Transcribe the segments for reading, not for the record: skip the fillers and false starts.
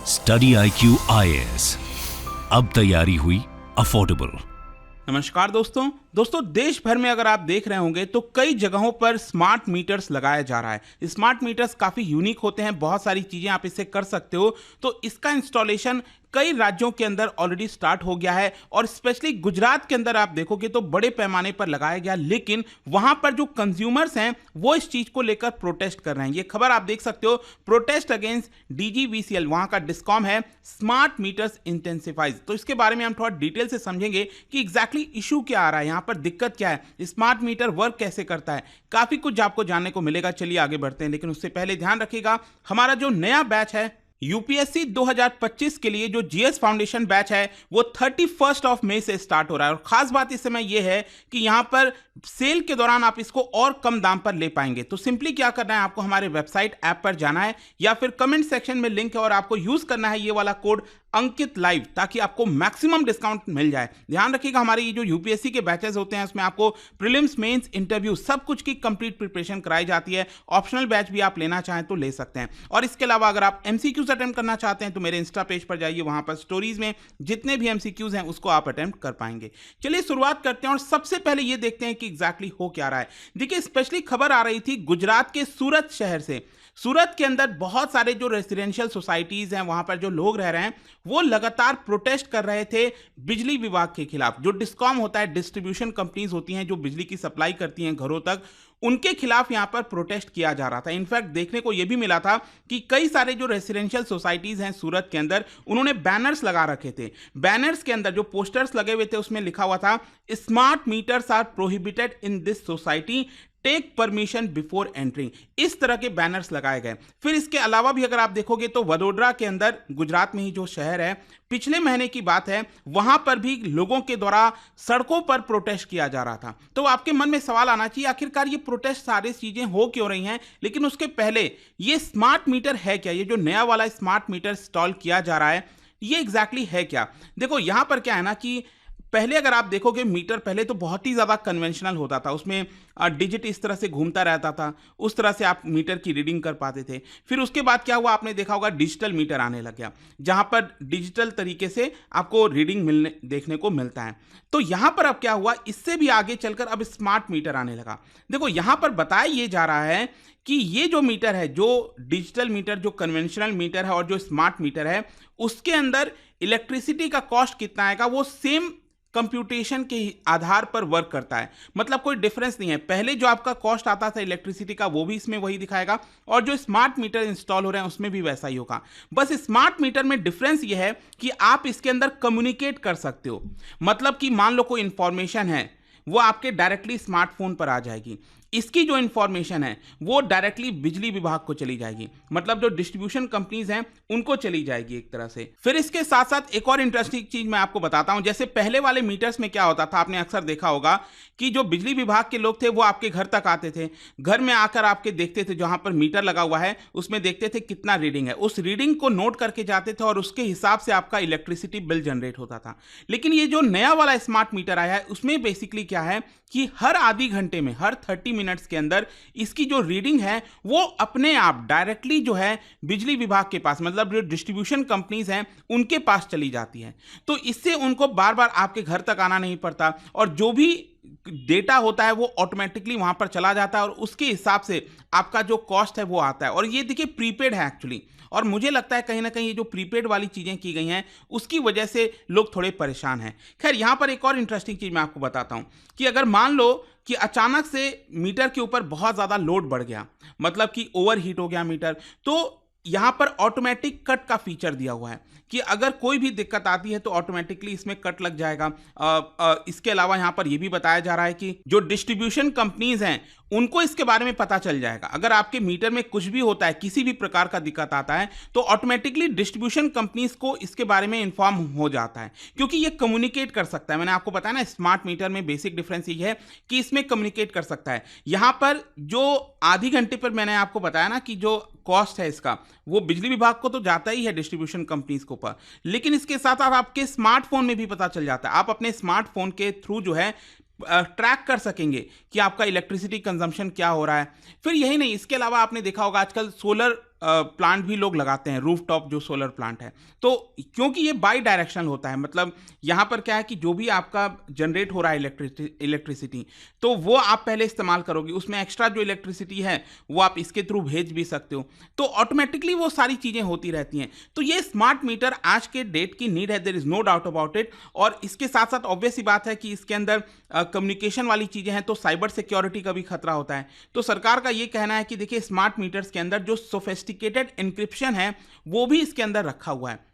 Study IQ IAS, अब तैयारी हुई अफोर्डेबल। नमस्कार दोस्तों देश भर में अगर आप देख रहे होंगे तो कई जगहों पर स्मार्ट मीटर्स लगाया जा रहा है। स्मार्ट मीटर्स काफ़ी यूनिक होते हैं, बहुत सारी चीज़ें आप इससे कर सकते हो। तो इसका इंस्टॉलेशन कई राज्यों के अंदर ऑलरेडी स्टार्ट हो गया है और स्पेशली गुजरात के अंदर आप देखोगे तो बड़े पैमाने पर लगाया गया, लेकिन वहां पर जो कंज्यूमर्स हैं वो इस चीज को लेकर प्रोटेस्ट कर रहे हैं। ये खबर आप देख सकते हो, प्रोटेस्ट अगेंस्ट DGVCL, वहां का डिस्कॉम है, स्मार्ट मीटर्स इंटेंसिफाइज। तो इसके बारे में हम थोड़ा डिटेल से समझेंगे कि एग्जैक्टली इशू क्या आ रहा है, यहाँ पर दिक्कत क्या है, स्मार्ट मीटर वर्क कैसे करता है। काफी कुछ आपको जानने को मिलेगा। चलिए आगे बढ़ते हैं, लेकिन उससे पहले ध्यान रखिएगा हमारा जो नया बैच है यूपीएससी 2025 के लिए, जो जीएस फाउंडेशन बैच है वो 31 मई से स्टार्ट हो रहा है। और खास बात इस समय यह है कि यहां पर सेल के दौरान आप इसको और कम दाम पर ले पाएंगे। तो सिंपली क्या करना है, आपको हमारे वेबसाइट ऐप पर जाना है या फिर कमेंट सेक्शन में लिंक है और आपको यूज करना है ये वाला कोड अंकित लाइव, ताकि आपको मैक्सिमम डिस्काउंट मिल जाए। ध्यान रखिएगा हमारे ये जो यूपीएससी के बैचेस होते हैं उसमें आपको प्रीलिम्स, मेंस, इंटरव्यू सब कुछ की कंप्लीट प्रिपरेशन कराई जाती है। ऑप्शनल बैच भी आप लेना चाहें तो ले सकते हैं। और इसके अलावा अगर आप एमसीक्यूज अटेम्प्ट करना चाहते हैं तो मेरे इंस्टा पेज पर जाइए, वहां पर स्टोरीज में जितने भी एमसीक्यूज हैं उसको आप अटेम्प्ट कर पाएंगे। चलिए शुरुआत करते हैं और सबसे पहले ये देखते हैं कि एग्जैक्टली हो क्या रहा है। देखिए स्पेशली खबर आ रही थी गुजरात के सूरत शहर से। सूरत के अंदर बहुत सारे जो रेसिडेंशियल सोसाइटीज हैं, वहां पर जो लोग रह रहे हैं वो लगातार प्रोटेस्ट कर रहे थे बिजली विभाग के खिलाफ। जो डिस्कॉम होता है, डिस्ट्रीब्यूशन कंपनीज होती हैं जो बिजली की सप्लाई करती हैं घरों तक, उनके खिलाफ यहां पर प्रोटेस्ट किया जा रहा था। इनफैक्ट देखने को यह भी मिला था कि कई सारे जो रेसिडेंशियल सोसाइटीज हैं सूरत के अंदर, उन्होंने बैनर्स लगा रखे थे। बैनर्स के अंदर जो पोस्टर्स लगे हुए थे उसमें लिखा हुआ था, smart meters are prohibited in this society, take permission before entering. इस तरह के बैनर्स लगाए गए। फिर इसके अलावा भी अगर आप देखोगे तो वडोदरा के अंदर, गुजरात में ही जो शहर है, पिछले महीने की बात है, वहां पर भी लोगों के द्वारा सड़कों पर प्रोटेस्ट किया जा रहा था। तो आपके मन में सवाल आना चाहिए, आखिरकार ये प्रोटेस्ट सारी चीजें हो क्यों रही हैं। लेकिन उसके पहले ये स्मार्ट मीटर है क्या, ये जो नया वाला स्मार्ट मीटर इंस्टॉल किया जा रहा है ये एग्जैक्टली है क्या। देखो यहां पर क्या है ना कि पहले अगर आप देखोगे मीटर पहले तो बहुत ही ज़्यादा कन्वेंशनल होता था, उसमें डिजिट इस तरह से घूमता रहता था, उस तरह से आप मीटर की रीडिंग कर पाते थे। फिर उसके बाद क्या हुआ, आपने देखा होगा डिजिटल मीटर आने लग गया, जहां पर डिजिटल तरीके से आपको रीडिंग देखने को मिलता है। तो यहां पर अब क्या हुआ, इससे भी आगे चलकर अब स्मार्ट मीटर आने लगा। देखो यहां पर बताया ये जा रहा है कि ये जो मीटर है, जो डिजिटल मीटर, जो कन्वेंशनल मीटर है और जो स्मार्ट मीटर है, उसके अंदर इलेक्ट्रिसिटी का कॉस्ट कितना आएगा वो सेम कंप्यूटेशन के आधार पर वर्क करता है। मतलब कोई डिफरेंस नहीं है। पहले जो आपका कॉस्ट आता था इलेक्ट्रिसिटी का वो भी इसमें वही दिखाएगा और जो स्मार्ट मीटर इंस्टॉल हो रहे हैं उसमें भी वैसा ही होगा। बस स्मार्ट मीटर में डिफरेंस ये है कि आप इसके अंदर कम्युनिकेट कर सकते हो। मतलब कि मान लो कोई इंफॉर्मेशन है वो आपके डायरेक्टली स्मार्टफोन पर आ जाएगी। इसकी जो इंफॉर्मेशन है वो डायरेक्टली बिजली विभाग को चली जाएगी, मतलब जो डिस्ट्रीब्यूशन कंपनीज हैं उनको चली जाएगी एक तरह से। फिर इसके साथ साथ एक और इंटरेस्टिंग चीज मैं आपको बताता हूं। जैसे पहले वाले मीटर्स में क्या होता था, आपने अक्सर देखा होगा कि जो बिजली विभाग के लोग थे वो आपके घर तक आते थे, घर में आकर आपके देखते थे जहां पर मीटर लगा हुआ है उसमें देखते थे कितना रीडिंग है, उस रीडिंग को नोट करके जाते थे और उसके हिसाब से आपका इलेक्ट्रिसिटी बिल जनरेट होता था। लेकिन ये जो नया वाला स्मार्ट मीटर आया है उसमें बेसिकली क्या है कि हर आधी घंटे में, हर 30 मिनट्स के अंदर इसकी जो रीडिंग है वो अपने आप डायरेक्टली जो है बिजली विभाग के पास, मतलब जो डिस्ट्रीब्यूशन कंपनीज हैं उनके पास चली जाती है। तो इससे उनको बार बार आपके घर तक आना नहीं पड़ता और जो भी डेटा होता है वो ऑटोमेटिकली वहां पर चला जाता है और उसके हिसाब से आपका जो कॉस्ट है वो आता है। और ये देखिए प्रीपेड है एक्चुअली, और मुझे लगता है कहीं ना कहीं ये जो प्रीपेड वाली चीजें की गई हैं उसकी वजह से लोग थोड़े परेशान हैं। खैर यहां पर एक और इंटरेस्टिंग चीज मैं आपको बताता हूं कि अगर मान लो कि अचानक से मीटर के ऊपर बहुत ज्यादा लोड बढ़ गया, मतलब कि ओवरहीट हो गया मीटर, तो यहां पर ऑटोमेटिक कट का फीचर दिया हुआ है कि अगर कोई भी दिक्कत आती है तो ऑटोमेटिकली इसमें कट लग जाएगा। इसके अलावा यहां पर यह भी बताया जा रहा है कि जो डिस्ट्रीब्यूशन कंपनीज हैं उनको इसके बारे में पता चल जाएगा। अगर आपके मीटर में कुछ भी होता है, किसी भी प्रकार का दिक्कत आता है, तो ऑटोमेटिकली डिस्ट्रीब्यूशन कंपनीज को इसके बारे में इन्फॉर्म हो जाता है, क्योंकि ये कम्युनिकेट कर सकता है। मैंने आपको बताया ना स्मार्ट मीटर में बेसिक डिफरेंस ये है कि इसमें कम्युनिकेट कर सकता है। यहां पर जो आधी घंटे पर मैंने आपको बताया ना कि जो कॉस्ट है इसका वो बिजली विभाग को तो जाता ही है डिस्ट्रीब्यूशन कंपनीज के ऊपर, लेकिन इसके साथ साथ आपके स्मार्टफोन में भी पता चल जाता है। आप अपने स्मार्टफोन के थ्रू जो है ट्रैक कर सकेंगे कि आपका इलेक्ट्रिसिटी कंजम्पशन क्या हो रहा है। फिर यही नहीं, इसके अलावा आपने देखा होगा आजकल सोलर प्लांट भी लोग लगाते हैं, रूफटॉप जो सोलर प्लांट है। तो क्योंकि ये बाई डायरेक्शनल होता है, मतलब यहाँ पर क्या है कि जो भी आपका जनरेट हो रहा है इलेक्ट्रिसिटी, तो वो आप पहले इस्तेमाल करोगे, उसमें एक्स्ट्रा जो इलेक्ट्रिसिटी है वो आप इसके थ्रू भेज भी सकते हो, तो ऑटोमेटिकली वो सारी चीज़ें होती रहती हैं। तो ये स्मार्ट मीटर आज के डेट की नीड है, there is no doubt about it. और इसके साथ साथ ऑब्वियस सी बात है कि इसके अंदर कम्युनिकेशन वाली चीज़ें हैं, तो साइबर सिक्योरिटी का भी खतरा होता है। तो सरकार का ये कहना है कि देखिए स्मार्ट मीटर्स के अंदर जो सोफिस्टिकेटेड एन्क्रिप्शन है वो भी इसके अंदर रखा हुआ है,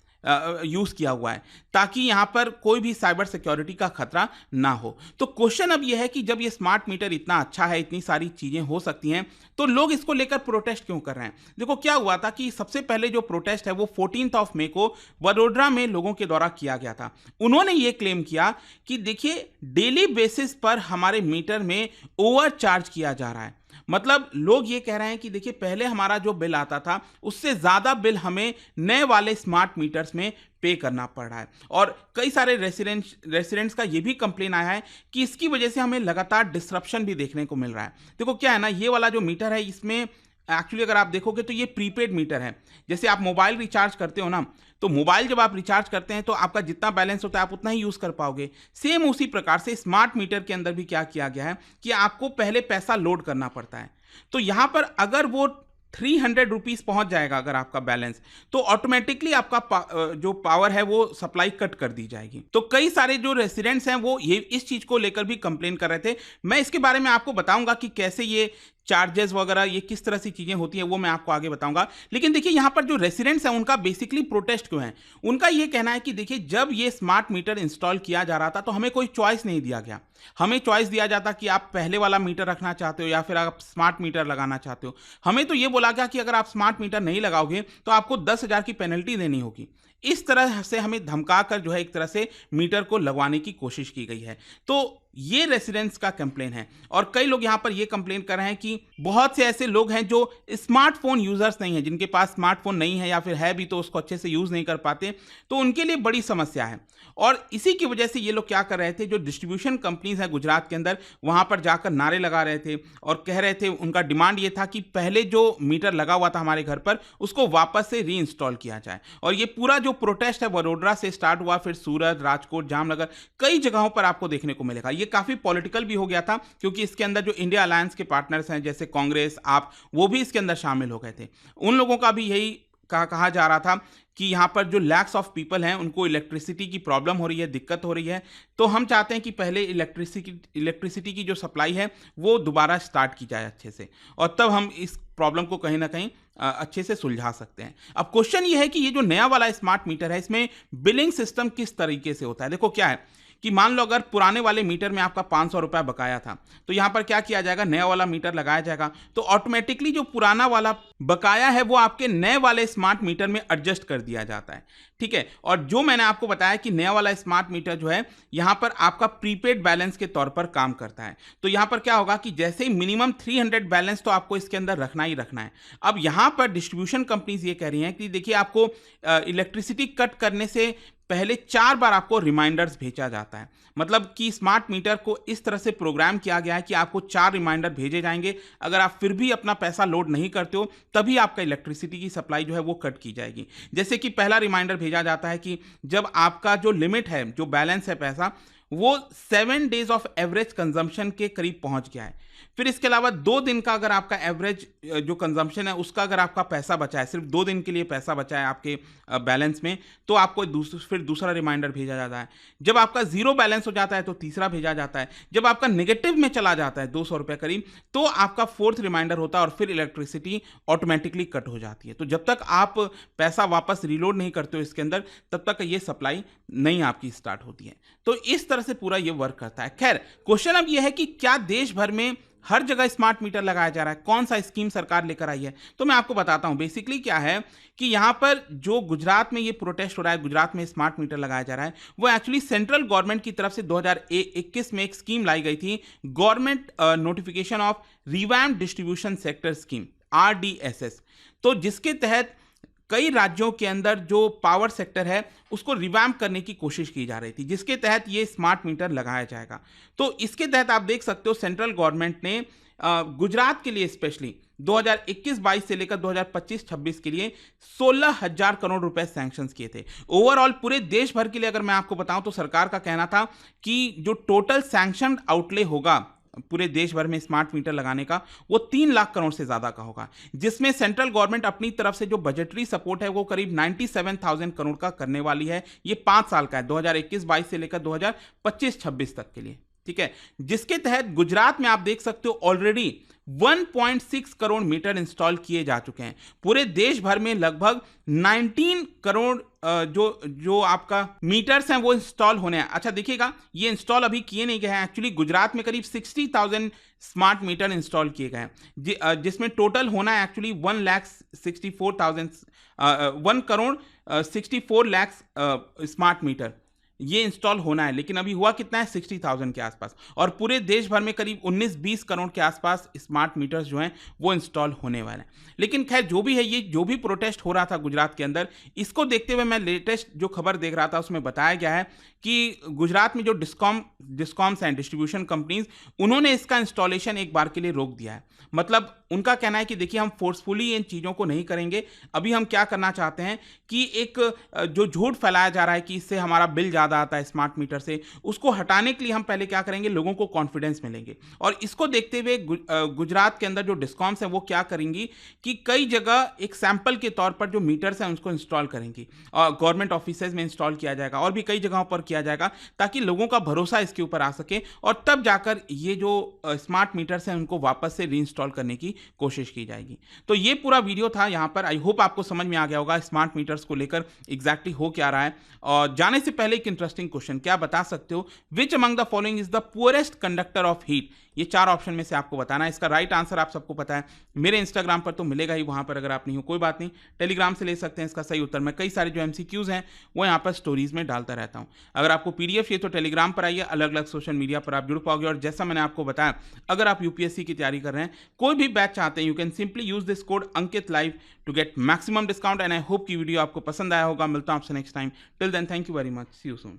यूज़ किया हुआ है, ताकि यहाँ पर कोई भी साइबर सिक्योरिटी का खतरा ना हो। तो क्वेश्चन अब यह है कि जब ये स्मार्ट मीटर इतना अच्छा है, इतनी सारी चीज़ें हो सकती हैं, तो लोग इसको लेकर प्रोटेस्ट क्यों कर रहे हैं? देखो क्या हुआ था कि सबसे पहले जो प्रोटेस्ट है वो 14 मई को वडोदरा में लोगों के द्वारा किया गया था। उन्होंने ये क्लेम किया कि देखिए डेली बेसिस पर हमारे मीटर में ओवर चार्ज किया जा रहा है। मतलब लोग ये कह रहे हैं कि देखिए पहले हमारा जो बिल आता था उससे ज़्यादा बिल हमें नए वाले स्मार्ट मीटर्स में पे करना पड़ रहा है। और कई सारे रेसिडेंट्स का ये भी कंप्लेन आया है कि इसकी वजह से हमें लगातार डिस्रप्शन भी देखने को मिल रहा है। देखो क्या है ना, ये वाला जो मीटर है इसमें एक्चुअली अगर आप देखोगे तो ये प्रीपेड मीटर है। जैसे आप मोबाइल रिचार्ज करते हो ना, तो मोबाइल जब आप रिचार्ज करते हैं तो आपका जितना बैलेंस होता है आप उतना ही यूज़ कर पाओगे। सेम उसी प्रकार से स्मार्ट मीटर के अंदर भी क्या किया गया है कि आपको पहले पैसा लोड करना पड़ता है। तो यहाँ पर अगर वो 300 रुपीज़ पहुँच जाएगा अगर आपका बैलेंस, तो ऑटोमेटिकली आपका जो पावर है वो सप्लाई कट कर दी जाएगी। तो कई सारे जो रेसिडेंट्स हैं वो ये इस चीज़ को लेकर भी कंप्लेन कर रहे थे। मैं इसके बारे में आपको बताऊंगा कि कैसे ये चार्जेस वगैरह ये किस तरह से चीज़ें होती हैं वो मैं आपको आगे बताऊंगा। लेकिन देखिए यहाँ पर जो रेसिडेंट्स हैं उनका बेसिकली प्रोटेस्ट क्यों है? उनका ये कहना है कि देखिए जब ये स्मार्ट मीटर इंस्टॉल किया जा रहा था तो हमें कोई चॉइस नहीं दिया गया। हमें चॉइस दिया जाता कि आप पहले वाला मीटर रखना चाहते हो या फिर आप स्मार्ट मीटर लगाना चाहते हो। हमें तो ये बोला गया कि अगर आप स्मार्ट मीटर नहीं लगाओगे तो आपको 10,000 की पेनल्टी देनी होगी। इस तरह से हमें धमका कर जो है एक तरह से मीटर को लगवाने की कोशिश की गई है। तो ये रेसिडेंट्स का कंप्लेन है। और कई लोग यहाँ पर ये कंप्लेन कर रहे हैं कि बहुत से ऐसे लोग हैं जो स्मार्टफोन यूजर्स नहीं हैं, जिनके पास स्मार्टफोन नहीं है या फिर है भी तो उसको अच्छे से यूज नहीं कर पाते, तो उनके लिए बड़ी समस्या है। और इसी की वजह से ये लोग क्या कर रहे थे, जो डिस्ट्रीब्यूशन कंपनीज हैं गुजरात के अंदर, वहां पर जाकर नारे लगा रहे थे और कह रहे थे, उनका डिमांड ये था कि पहले जो मीटर लगा हुआ था हमारे घर पर उसको वापस से री इंस्टॉल किया जाए। और ये पूरा जो प्रोटेस्ट है वडोदरा से स्टार्ट हुआ, फिर सूरत, राजकोट, जामनगर, कई जगहों पर आपको देखने को मिलेगा। ये काफी पॉलिटिकल भी हो गया था क्योंकि इसके अंदर जो इंडिया अलायंस के पार्टनर्स हैं जैसे कांग्रेस, आप, वो भी इसके अंदर शामिल हो गए थे। उन लोगों का भी यही कहा जा रहा था कि यहाँ पर जो लैक्स ऑफ पीपल हैं उनको इलेक्ट्रिसिटी की प्रॉब्लम हो रही है, दिक्कत हो रही है, तो हम चाहते हैं कि पहले इलेक्ट्रिसिटी की जो सप्लाई है वो दोबारा स्टार्ट की जाए अच्छे से, और तब हम इस प्रॉब्लम को कहीं ना कहीं अच्छे से सुलझा सकते हैं। अब क्वेश्चन ये है कि ये जो नया वाला स्मार्ट मीटर है इसमें बिलिंग सिस्टम किस तरीके से होता है। देखो क्या है कि मान लो अगर पुराने वाले मीटर में आपका 500 रुपया बकाया था, तो यहाँ पर क्या किया जाएगा, नया वाला मीटर लगाया जाएगा, तो ऑटोमेटिकली जो पुराना वाला बकाया है वो आपके नए वाले स्मार्ट मीटर में एडजस्ट कर दिया जाता है। ठीक है। और जो मैंने आपको बताया कि नया वाला स्मार्ट मीटर जो है यहाँ पर आपका प्रीपेड बैलेंस के तौर पर काम करता है। तो यहाँ पर क्या होगा कि जैसे ही मिनिमम 300 बैलेंस तो आपको इसके अंदर रखना ही रखना है। अब यहाँ पर डिस्ट्रीब्यूशन कंपनीज ये कह रही हैं कि देखिए आपको इलेक्ट्रिसिटी कट करने से पहले 4 बार आपको रिमाइंडर्स भेजा जाता है। मतलब कि स्मार्ट मीटर को इस तरह से प्रोग्राम किया गया है कि आपको 4 रिमाइंडर भेजे जाएंगे। अगर आप फिर भी अपना पैसा लोड नहीं करते हो तभी आपका इलेक्ट्रिसिटी की सप्लाई जो है वो कट की जाएगी। जैसे कि पहला रिमाइंडर भेजा जाता है कि जब आपका जो लिमिट है, जो बैलेंस है पैसा, वो 7 डेज ऑफ एवरेज कंजम्पशन के करीब पहुंच गया है। फिर इसके अलावा 2 दिन का अगर आपका एवरेज जो कंजम्पशन है उसका अगर आपका पैसा बचा है, सिर्फ 2 दिन के लिए पैसा बचा है आपके बैलेंस में, तो आपको फिर दूसरा रिमाइंडर भेजा जाता है। जब आपका जीरो बैलेंस हो जाता है तो तीसरा भेजा जाता है। जब आपका नेगेटिव में चला जाता है 200 रुपये करीब, तो आपका 4th रिमाइंडर होता है और फिर इलेक्ट्रिसिटी ऑटोमेटिकली कट हो जाती है। तो जब तक आप पैसा वापस रिलोड नहीं करते हो इसके अंदर, तब तक ये सप्लाई नहीं आपकी स्टार्ट होती है। तो इस तरह से पूरा ये वर्क करता है। खैर, क्वेश्चन अब ये है कि क्या देश भर में हर जगह स्मार्ट मीटर लगाया जा रहा है? कौन सा स्कीम सरकार लेकर आई है? तो मैं आपको बताता हूं। बेसिकली क्या है कि यहां पर जो गुजरात में ये प्रोटेस्ट हो रहा है, गुजरात में स्मार्ट मीटर लगाया जा रहा है, वो एक्चुअली सेंट्रल गवर्नमेंट की तरफ से 2021 में एक स्कीम लाई गई थी, government notification of revamped distribution sector scheme, RDSS। तो जिसके तहत कई राज्यों के अंदर जो पावर सेक्टर है उसको रिवैम्प करने की कोशिश की जा रही थी, जिसके तहत ये स्मार्ट मीटर लगाया जाएगा। तो इसके तहत आप देख सकते हो सेंट्रल गवर्नमेंट ने गुजरात के लिए स्पेशली 2021-22 से लेकर 2025-26 के लिए 16,000 करोड़ रुपए सैंक्शंस किए थे। ओवरऑल पूरे देश भर के लिए अगर मैं आपको बताऊं तो सरकार का कहना था कि जो टोटल सैंक्शन आउटले होगा पूरे देश भर में स्मार्ट मीटर लगाने का, वो 3 लाख करोड़ से ज्यादा का होगा, जिसमें सेंट्रल गवर्नमेंट अपनी तरफ से जो बजटरी सपोर्ट है वो करीब 97,000 करोड़ का करने वाली है। ये 5 साल का है, 2021-22 से लेकर 2025-26 तक के लिए, ठीक है। जिसके तहत गुजरात में आप देख सकते हो ऑलरेडी 1.6 करोड़ मीटर इंस्टॉल किए जा चुके हैं। पूरे देश भर में लगभग 19 करोड़ जो आपका मीटर्स हैं वो इंस्टॉल होने हैं। अच्छा देखिएगा, ये इंस्टॉल अभी किए नहीं गए हैं। एक्चुअली गुजरात में करीब 60,000 स्मार्ट मीटर इंस्टॉल किए गए हैं, जिसमें टोटल होना है actually 1 crore 64 lakh smart meter ये इंस्टॉल होना है। लेकिन अभी हुआ कितना है, 60,000 के आसपास, और पूरे देश भर में करीब 19-20 करोड़ के आसपास स्मार्ट मीटर्स जो हैं वो इंस्टॉल होने वाले हैं। लेकिन खैर जो भी है, ये जो भी प्रोटेस्ट हो रहा था गुजरात के अंदर, इसको देखते हुए मैं लेटेस्ट जो खबर देख रहा था उसमें बताया गया है कि गुजरात में जो डिस्कॉम्स हैं, डिस्ट्रीब्यूशन कंपनीज, उन्होंने इसका इंस्टॉलेशन एक बार के लिए रोक दिया है। मतलब उनका कहना है कि देखिए हम फोर्सफुली इन चीज़ों को नहीं करेंगे। अभी हम क्या करना चाहते हैं कि एक जो झूठ फैलाया जा रहा है कि इससे हमारा बिल ज़्यादा आता है स्मार्ट मीटर से, उसको हटाने के लिए हम पहले क्या करेंगे, लोगों को कॉन्फिडेंस मिलेंगे। और इसको देखते हुए गुजरात के अंदर जो डिस्कॉम्स हैं वो क्या करेंगी कि कई जगह एक सैंपल के तौर पर जो मीटर्स हैं उसको इंस्टॉल करेंगी, और गवर्नमेंट ऑफिसेज में इंस्टॉल किया जाएगा और भी कई जगहों पर किया जाएगा, ताकि लोगों का भरोसा इसके ऊपर आ सके, और तब जाकर ये जो स्मार्ट मीटर्स हैं उनको वापस से रीइंस्टॉल करने की कोशिश की जाएगी। तो ये पूरा वीडियो था यहाँ पर। आई होप आपको समझ में आ गया होगा स्मार्ट मीटर्स को लेकर एग्जैक्टली हो क्या रहा है। और जाने से पहले एक इंटरेस्टिंग क्वेश्चन, क्या बता सकते हो which among the following is the poorest conductor of heat? ये 4 ऑप्शन में से आपको बताना है। इसका राइट आंसर आप सबको पता है, मेरे इंस्टाग्राम पर तो मिलेगा ही, वहां पर अगर आप नहीं हो कोई बात नहीं, टेलीग्राम से ले सकते हैं इसका सही उत्तर। मैं कई सारे जो एमसीक्यूज हैं वो यहाँ पर स्टोरीज में डालता रहता हूँ। अगर आपको पीडीएफ चाहिए तो टेलीग्राम पर आइए, अलग अलग सोशल मीडिया पर आप जुड़ पाओगे। और जैसा मैंने आपको बताया, अगर आप यूपीएससी की तैयारी कर रहे हैं, कोई भी बैच चाहते हैं, you can simply use this code Ankit live to get maximum discount. And I hope की वीडियो आपको पसंद आया होगा। मिलता हूं आपसे next time. Till then, thank you very much, see you soon.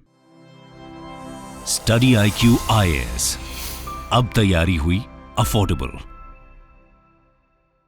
Study IQ IAS, अब तैयारी हुई अफोर्डेबल।